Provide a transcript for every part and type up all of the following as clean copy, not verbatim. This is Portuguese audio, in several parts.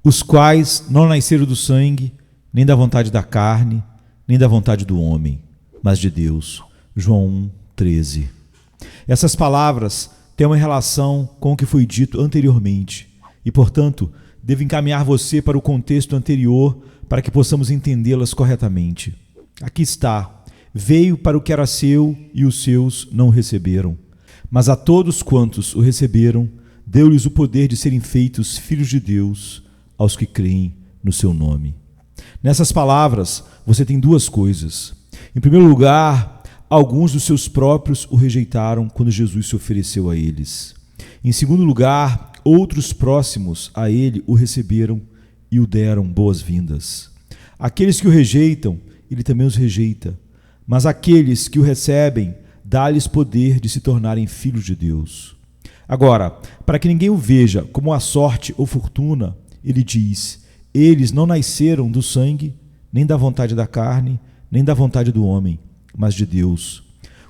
os quais não nasceram do sangue, nem da vontade da carne, nem da vontade do homem, mas de Deus. João 1:13. Essas palavras têm uma relação com o que foi dito anteriormente e, portanto, devo encaminhar você para o contexto anterior para que possamos entendê-las corretamente. Aqui está: veio para o que era seu e os seus não o receberam. Mas a todos quantos o receberam, deu-lhes o poder de serem feitos filhos de Deus, aos que creem no seu nome. Nessas palavras, você tem duas coisas. Em primeiro lugar, alguns dos seus próprios o rejeitaram quando Jesus se ofereceu a eles. Em segundo lugar, outros próximos a ele o receberam e o deram boas-vindas. Aqueles que o rejeitam, ele também os rejeita. Mas aqueles que o recebem, dá-lhes poder de se tornarem filhos de Deus. Agora, para que ninguém o veja como a sorte ou fortuna, ele diz: eles não nasceram do sangue, nem da vontade da carne, nem da vontade do homem, mas de Deus.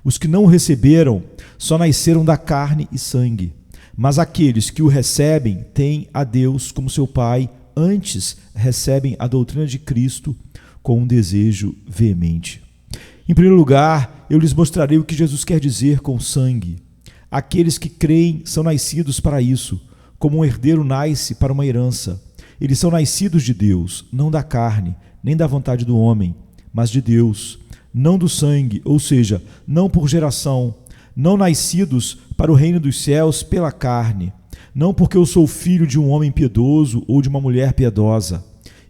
Os que não o receberam só nasceram da carne e sangue, mas aqueles que o recebem têm a Deus como seu Pai, antes recebem a doutrina de Cristo com um desejo veemente. Em primeiro lugar, eu lhes mostrarei o que Jesus quer dizer com sangue. Aqueles que creem são nascidos para isso, como um herdeiro nasce para uma herança. Eles são nascidos de Deus, não da carne, nem da vontade do homem, mas de Deus, não do sangue, ou seja, não por geração, não nascidos para o reino dos céus pela carne, não porque eu sou filho de um homem piedoso ou de uma mulher piedosa.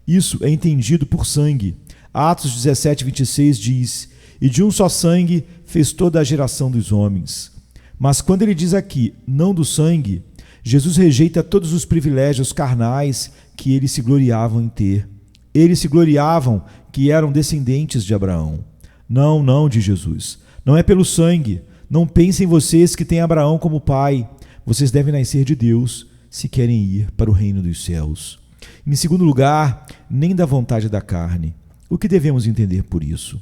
Isso é entendido por sangue. Atos 17:26 diz: e de um só sangue fez toda a geração dos homens. Mas quando ele diz aqui, não do sangue, Jesus rejeita todos os privilégios carnais que eles se gloriavam em ter. Eles se gloriavam que eram descendentes de Abraão. Não, diz Jesus. Não é pelo sangue. Não pensem vocês que têm Abraão como pai. Vocês devem nascer de Deus se querem ir para o reino dos céus. Em segundo lugar, nem da vontade da carne. O que devemos entender por isso?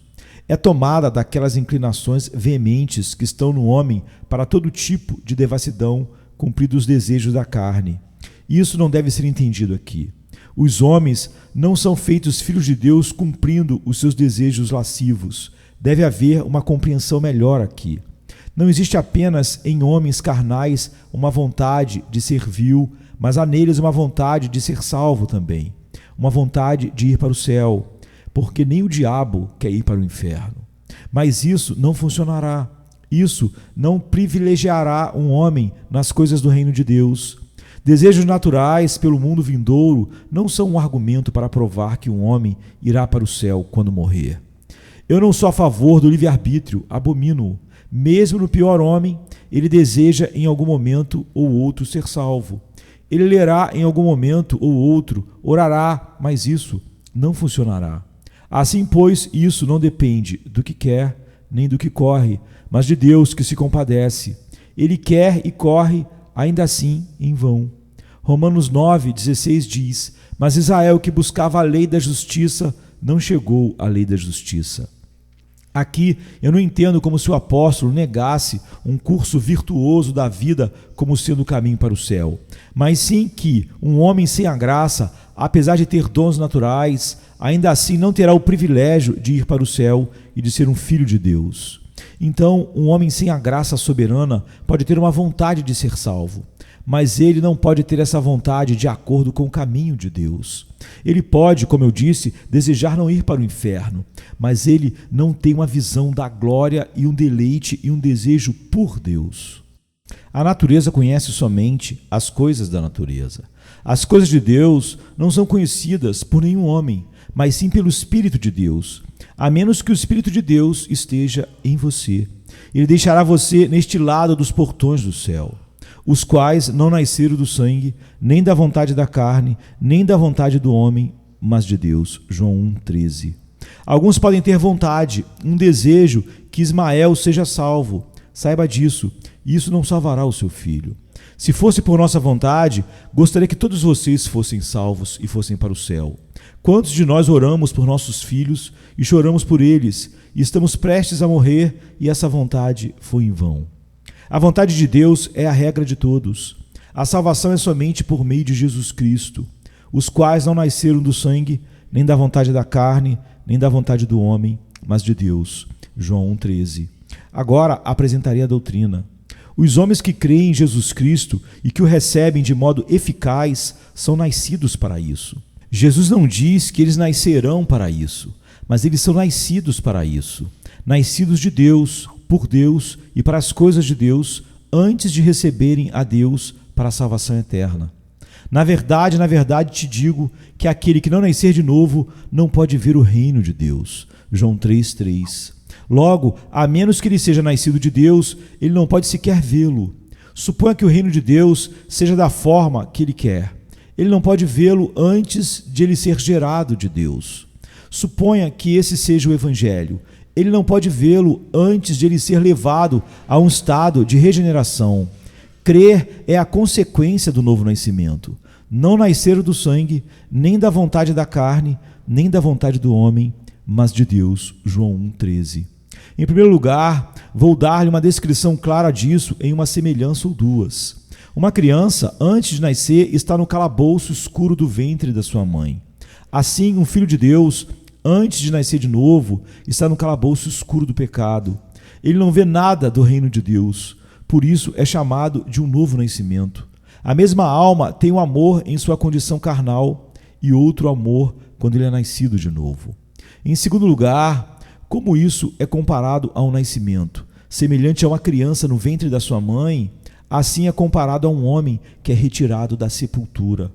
É tomada daquelas inclinações veementes que estão no homem para todo tipo de devassidão, cumprindo os desejos da carne. Isso não deve ser entendido aqui. Os homens não são feitos filhos de Deus cumprindo os seus desejos lascivos. Deve haver uma compreensão melhor aqui. Não existe apenas em homens carnais uma vontade de ser vil, mas há neles uma vontade de ser salvo também, uma vontade de ir para o céu, porque nem o diabo quer ir para o inferno. Mas isso não funcionará. Isso não privilegiará um homem nas coisas do reino de Deus. Desejos naturais pelo mundo vindouro não são um argumento para provar que um homem irá para o céu quando morrer. Eu não sou a favor do livre-arbítrio, abomino-o. Mesmo no pior homem, ele deseja em algum momento ou outro ser salvo. Ele lerá em algum momento ou outro, orará, mas isso não funcionará. Assim, pois, isso não depende do que quer, nem do que corre, mas de Deus que se compadece. Ele quer e corre, ainda assim, em vão. Romanos 9:16 diz: mas Israel, que buscava a lei da justiça, não chegou à lei da justiça. Aqui eu não entendo como se o apóstolo negasse um curso virtuoso da vida como sendo o caminho para o céu, mas sim que um homem sem a graça, apesar de ter dons naturais, ainda assim não terá o privilégio de ir para o céu e de ser um filho de Deus. Então, um homem sem a graça soberana pode ter uma vontade de ser salvo, mas ele não pode ter essa vontade de acordo com o caminho de Deus. Ele pode, como eu disse, desejar não ir para o inferno, mas ele não tem uma visão da glória e um deleite e um desejo por Deus. A natureza conhece somente as coisas da natureza. As coisas de Deus não são conhecidas por nenhum homem, mas sim pelo Espírito de Deus, a menos que o Espírito de Deus esteja em você. Ele deixará você neste lado dos portões do céu, os quais não nasceram do sangue, nem da vontade da carne, nem da vontade do homem, mas de Deus. João 1:13. Alguns podem ter vontade, um desejo que Ismael seja salvo. Saiba disso, isso não salvará o seu filho. Se fosse por nossa vontade, gostaria que todos vocês fossem salvos e fossem para o céu. Quantos de nós oramos por nossos filhos e choramos por eles, e estamos prestes a morrer, e essa vontade foi em vão? A vontade de Deus é a regra de todos. A salvação é somente por meio de Jesus Cristo. os quais não nasceram do sangue, nem da vontade da carne, nem da vontade do homem, mas de Deus. João 1,13. Agora apresentarei a doutrina. Os homens que creem em Jesus Cristo e que o recebem de modo eficaz são nascidos para isso. Jesus não diz que eles nascerão para isso, mas eles são nascidos para isso. Nascidos de Deus, por Deus e para as coisas de Deus, antes de receberem a Deus para a salvação eterna. Na verdade, te digo que aquele que não nascer de novo não pode ver o reino de Deus. João 3,3. Logo, a menos que ele seja nascido de Deus, ele não pode sequer vê-lo. Suponha que o reino de Deus seja da forma que ele quer. Ele não pode vê-lo antes de ele ser gerado de Deus. Suponha que esse seja o Evangelho. Ele não pode vê-lo antes de ele ser levado a um estado de regeneração. Crer é a consequência do novo nascimento. Não nasceram do sangue, nem da vontade da carne, nem da vontade do homem, mas de Deus. João 1,13. Em primeiro lugar, vou dar-lhe uma descrição clara disso em uma semelhança ou duas. Uma criança, antes de nascer, está no calabouço escuro do ventre da sua mãe. Assim, um filho de Deus, antes de nascer de novo, está no calabouço escuro do pecado. Ele não vê nada do reino de Deus. Por isso é chamado de um novo nascimento. A mesma alma tem um amor em sua condição carnal e outro amor quando ele é nascido de novo. Em segundo lugar, como isso é comparado a um nascimento? Semelhante a uma criança no ventre da sua mãe, assim é comparado a um homem que é retirado da sepultura.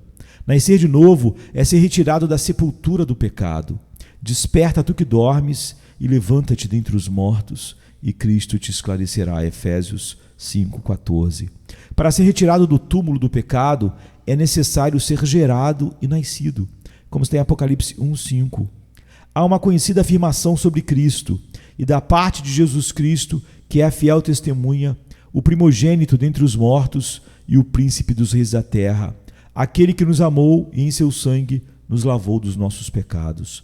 Nascer de novo é ser retirado da sepultura do pecado. Desperta tu que dormes e levanta-te dentre os mortos, e Cristo te esclarecerá. Efésios 5,14. Para ser retirado do túmulo do pecado, é necessário ser gerado e nascido, como está em Apocalipse 1,5. Há uma conhecida afirmação sobre Cristo, e da parte de Jesus Cristo, que é a fiel testemunha, o primogênito dentre os mortos e o príncipe dos reis da terra, aquele que nos amou e em seu sangue nos lavou dos nossos pecados.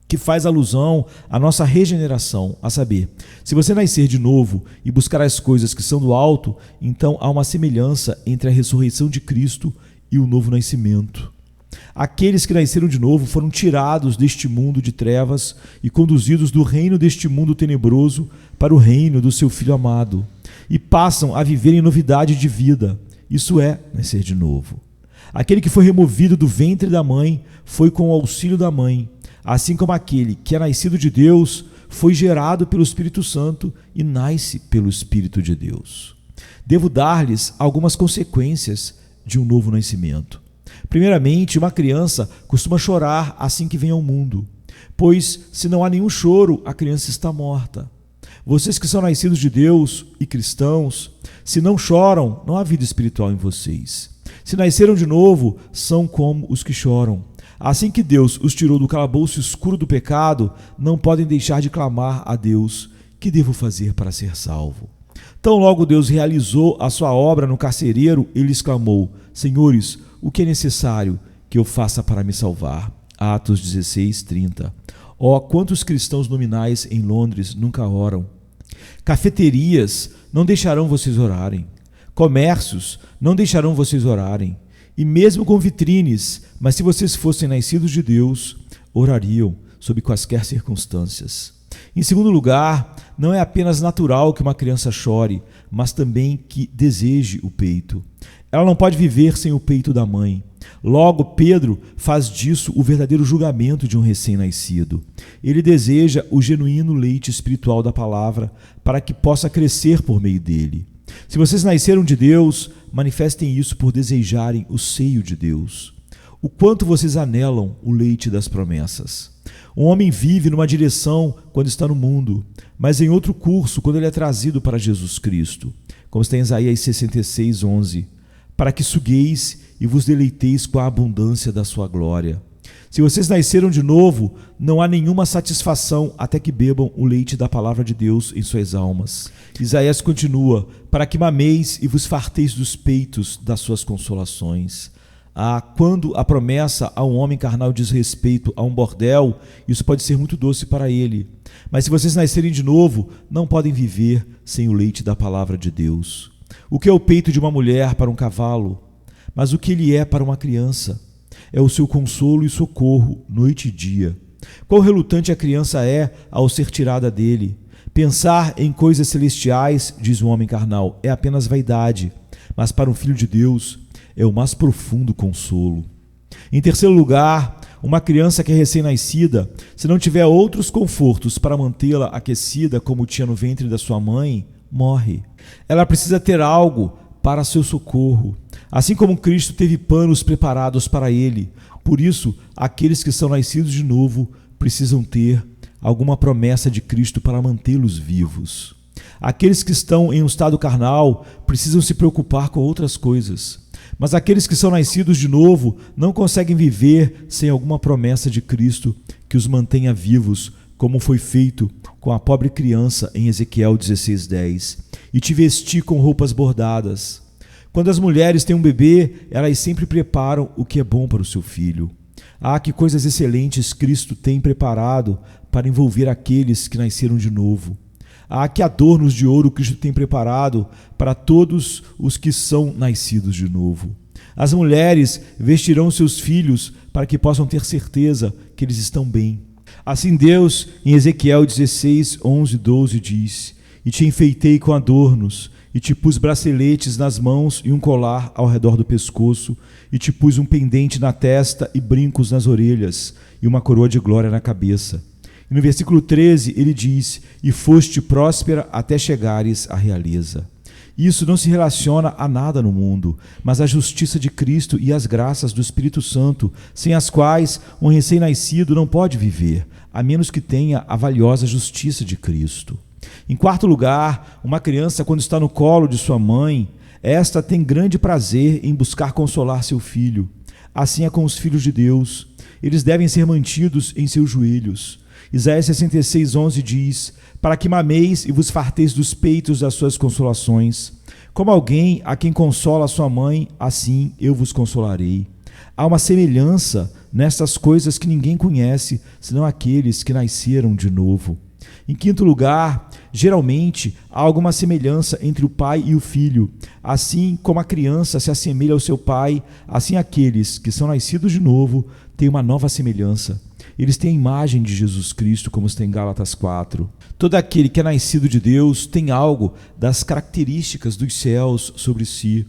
Que faz alusão à nossa regeneração, a saber, se você nascer de novo e buscar as coisas que são do alto, então há uma semelhança entre a ressurreição de Cristo e o novo nascimento. Aqueles que nasceram de novo foram tirados deste mundo de trevas e conduzidos do reino deste mundo tenebroso para o reino do seu Filho amado, e passam a viver em novidade de vida, isso é, nascer de novo. Aquele que foi removido do ventre da mãe foi com o auxílio da mãe, assim como aquele que é nascido de Deus foi gerado pelo Espírito Santo e nasce pelo Espírito de Deus. Devo dar-lhes algumas consequências de um novo nascimento. Primeiramente, uma criança costuma chorar assim que vem ao mundo, pois se não há nenhum choro, a criança está morta. Vocês que são nascidos de Deus e cristãos, se não choram, não há vida espiritual em vocês. Se nasceram de novo, são como os que choram. Assim que Deus os tirou do calabouço escuro do pecado, não podem deixar de clamar a Deus: que devo fazer para ser salvo? Tão logo Deus realizou a sua obra no carcereiro, ele exclamou: Senhores, o que é necessário que eu faça para me salvar? Atos 16:30. Oh, quantos cristãos nominais em Londres nunca oram? Cafeterias não deixarão vocês orarem. Comércios não deixarão vocês orarem. E mesmo com vitrines, mas se vocês fossem nascidos de Deus, orariam sob quaisquer circunstâncias. Em segundo lugar, não é apenas natural que uma criança chore, mas também que deseje o peito. Ela não pode viver sem o peito da mãe. Logo, Pedro faz disso o verdadeiro julgamento de um recém-nascido. Ele deseja o genuíno leite espiritual da palavra para que possa crescer por meio dele. Se vocês nasceram de Deus, manifestem isso por desejarem o seio de Deus. O quanto vocês anelam o leite das promessas. Um homem vive numa direção quando está no mundo, mas em outro curso quando ele é trazido para Jesus Cristo. Como está em Isaías 66:11. Para que sugueis e vos deleiteis com a abundância da sua glória. Se vocês nasceram de novo, não há nenhuma satisfação até que bebam o leite da palavra de Deus em suas almas. Isaías continua: para que mameis e vos farteis dos peitos das suas consolações. Quando a promessa a um homem carnal diz respeito a um bordel, isso pode ser muito doce para ele. Mas se vocês nascerem de novo, não podem viver sem o leite da palavra de Deus. O que é o peito de uma mulher para um cavalo? Mas o que ele é para uma criança? É o seu consolo e socorro, noite e dia. Quão relutante a criança é ao ser tirada dele. Pensar em coisas celestiais, diz o homem carnal, é apenas vaidade, mas para um filho de Deus é o mais profundo consolo. Em terceiro lugar, uma criança que é recém-nascida, se não tiver outros confortos para mantê-la aquecida como tinha no ventre da sua mãe, morre. Ela precisa ter algo para seu socorro, assim como Cristo teve panos preparados para ele. Por isso, aqueles que são nascidos de novo precisam ter alguma promessa de Cristo para mantê-los vivos. Aqueles que estão em um estado carnal precisam se preocupar com outras coisas. Mas aqueles que são nascidos de novo não conseguem viver sem alguma promessa de Cristo que os mantenha vivos, como foi feito com a pobre criança em Ezequiel 16:10. E te vesti com roupas bordadas. Quando as mulheres têm um bebê, elas sempre preparam o que é bom para o seu filho. Ah, que coisas excelentes Cristo tem preparado para envolver aqueles que nasceram de novo. Ah, que adornos de ouro Cristo tem preparado para todos os que são nascidos de novo. As mulheres vestirão seus filhos para que possam ter certeza que eles estão bem. Assim Deus, em Ezequiel 16, 11, 12, diz: E te enfeitei com adornos, e te pus braceletes nas mãos e um colar ao redor do pescoço, e te pus um pendente na testa e brincos nas orelhas, e uma coroa de glória na cabeça. E no versículo 13 ele diz: E foste próspera até chegares à realeza. Isso não se relaciona a nada no mundo, mas à justiça de Cristo e às graças do Espírito Santo, sem as quais um recém-nascido não pode viver, a menos que tenha a valiosa justiça de Cristo. Em quarto lugar, uma criança, quando está no colo de sua mãe, esta tem grande prazer em buscar consolar seu filho. Assim é com os filhos de Deus. Eles devem ser mantidos em seus joelhos. Isaías 66, 11 diz: Para que mameis e vos farteis dos peitos das suas consolações. Como alguém a quem consola sua mãe, assim eu vos consolarei. Há uma semelhança nestas coisas que ninguém conhece, senão aqueles que nasceram de novo. Em quinto lugar, geralmente há alguma semelhança entre o pai e o filho. Assim como a criança se assemelha ao seu pai, assim aqueles que são nascidos de novo têm uma nova semelhança. Eles têm a imagem de Jesus Cristo, como está em Gálatas 4. Todo aquele que é nascido de Deus tem algo das características dos céus sobre si.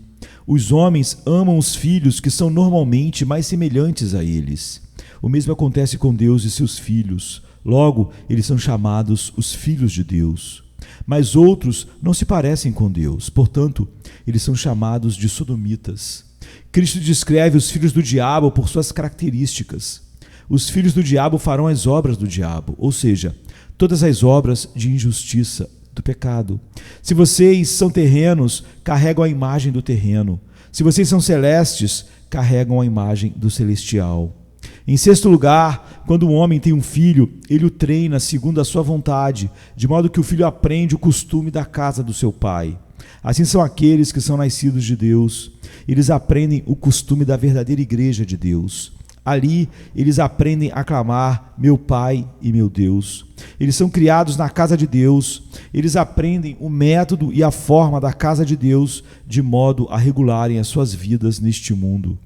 Os homens amam os filhos que são normalmente mais semelhantes a eles. O mesmo acontece com Deus e seus filhos. Logo, eles são chamados os filhos de Deus. Mas outros não se parecem com Deus, portanto, eles são chamados de sodomitas. Cristo descreve os filhos do diabo por suas características. Os filhos do diabo farão as obras do diabo, ou seja, todas as obras de injustiça, do pecado. Se vocês são terrenos, carregam a imagem do terreno. Se vocês são celestes, carregam a imagem do celestial. Em sexto lugar, quando um homem tem um filho, ele o treina segundo a sua vontade, de modo que o filho aprende o costume da casa do seu pai. Assim são aqueles que são nascidos de Deus. Eles aprendem o costume da verdadeira igreja de Deus. Ali, eles aprendem a clamar, meu Pai e meu Deus. Eles são criados na casa de Deus. Eles aprendem o método e a forma da casa de Deus, de modo a regularem as suas vidas neste mundo.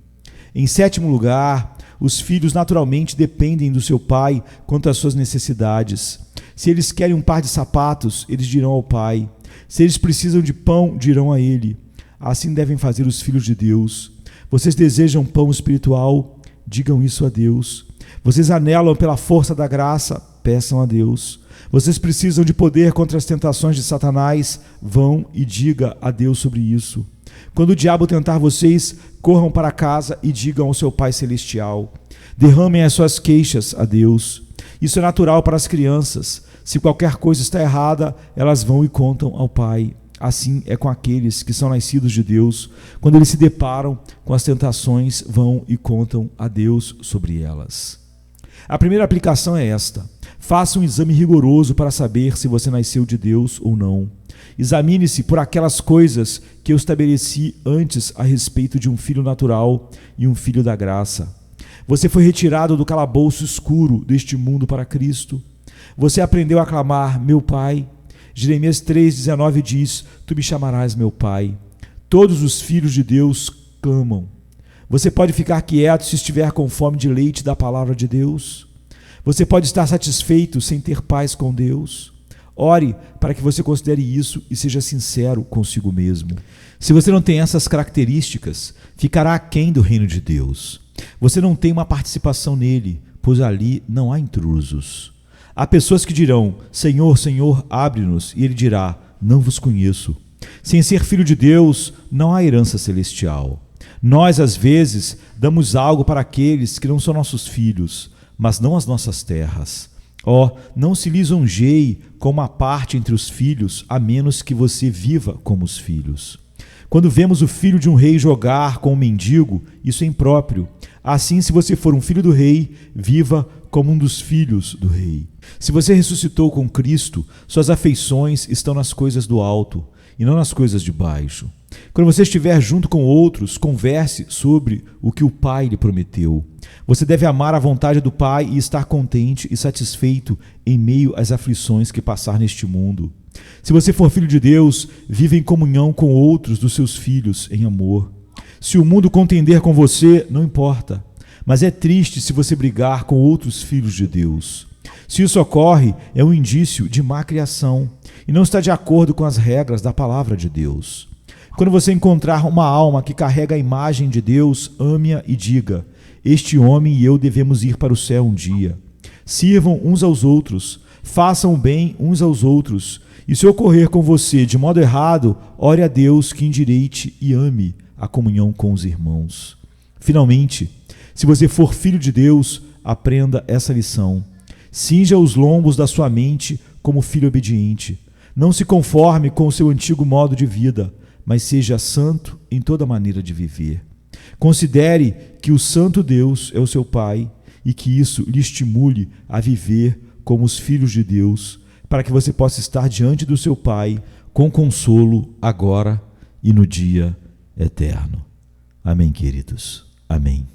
Em sétimo lugar, os filhos naturalmente dependem do seu pai quanto às suas necessidades. Se eles querem um par de sapatos, eles dirão ao pai. Se eles precisam de pão, dirão a ele. Assim devem fazer os filhos de Deus. Vocês desejam pão espiritual? Digam isso a Deus. Vocês anelam pela força da graça? Peçam a Deus. Vocês precisam de poder contra as tentações de Satanás? Vão e diga a Deus sobre isso. Quando o diabo tentar vocês, corram para casa e digam ao seu Pai Celestial. Derramem as suas queixas a Deus. Isso é natural para as crianças. Se qualquer coisa está errada, elas vão e contam ao Pai. Assim é com aqueles que são nascidos de Deus. Quando eles se deparam com as tentações, vão e contam a Deus sobre elas. A primeira aplicação é esta: faça um exame rigoroso para saber se você nasceu de Deus ou não. Examine-se por aquelas coisas que eu estabeleci antes a respeito de um filho natural e um filho da graça. Você foi retirado do calabouço escuro deste mundo para Cristo. Você aprendeu a clamar, meu Pai. Jeremias 3,19 diz, tu me chamarás meu Pai. Todos os filhos de Deus clamam. Você pode ficar quieto se estiver com fome de leite da palavra de Deus. Você pode estar satisfeito sem ter paz com Deus. Ore para que você considere isso e seja sincero consigo mesmo. Se você não tem essas características, ficará aquém do reino de Deus. Você não tem uma participação nele, pois ali não há intrusos. Há pessoas que dirão: Senhor, Senhor, abre-nos, e ele dirá: não vos conheço. Sem ser filho de Deus, não há herança celestial. Nós, às vezes, damos algo para aqueles que não são nossos filhos, mas não as nossas terras. Não se lisonjeie com uma parte entre os filhos, a menos que você viva como os filhos. Quando vemos o filho de um rei jogar com um mendigo, isso é impróprio. Assim, se você for um filho do rei, viva como um dos filhos do rei. Se você ressuscitou com Cristo, suas afeições estão nas coisas do alto e não nas coisas de baixo. Quando você estiver junto com outros, converse sobre o que o Pai lhe prometeu. Você deve amar a vontade do Pai e estar contente e satisfeito em meio às aflições que passar neste mundo. Se você for filho de Deus, viva em comunhão com outros dos seus filhos em amor. Se o mundo contender com você, não importa, mas é triste se você brigar com outros filhos de Deus. Se isso ocorre, é um indício de má criação e não está de acordo com as regras da palavra de Deus. Quando você encontrar uma alma que carrega a imagem de Deus, ame-a e diga: este homem e eu devemos ir para o céu um dia. Sirvam uns aos outros, façam o bem uns aos outros, e se ocorrer com você de modo errado, ore a Deus que endireite e ame a comunhão com os irmãos. Finalmente, se você for filho de Deus, aprenda essa lição. Cinja os lombos da sua mente como filho obediente. Não se conforme com o seu antigo modo de vida, mas seja santo em toda maneira de viver. Considere que o santo Deus é o seu Pai e que isso lhe estimule a viver como os filhos de Deus, para que você possa estar diante do seu Pai com consolo agora e no dia eterno. Amém, queridos. Amém.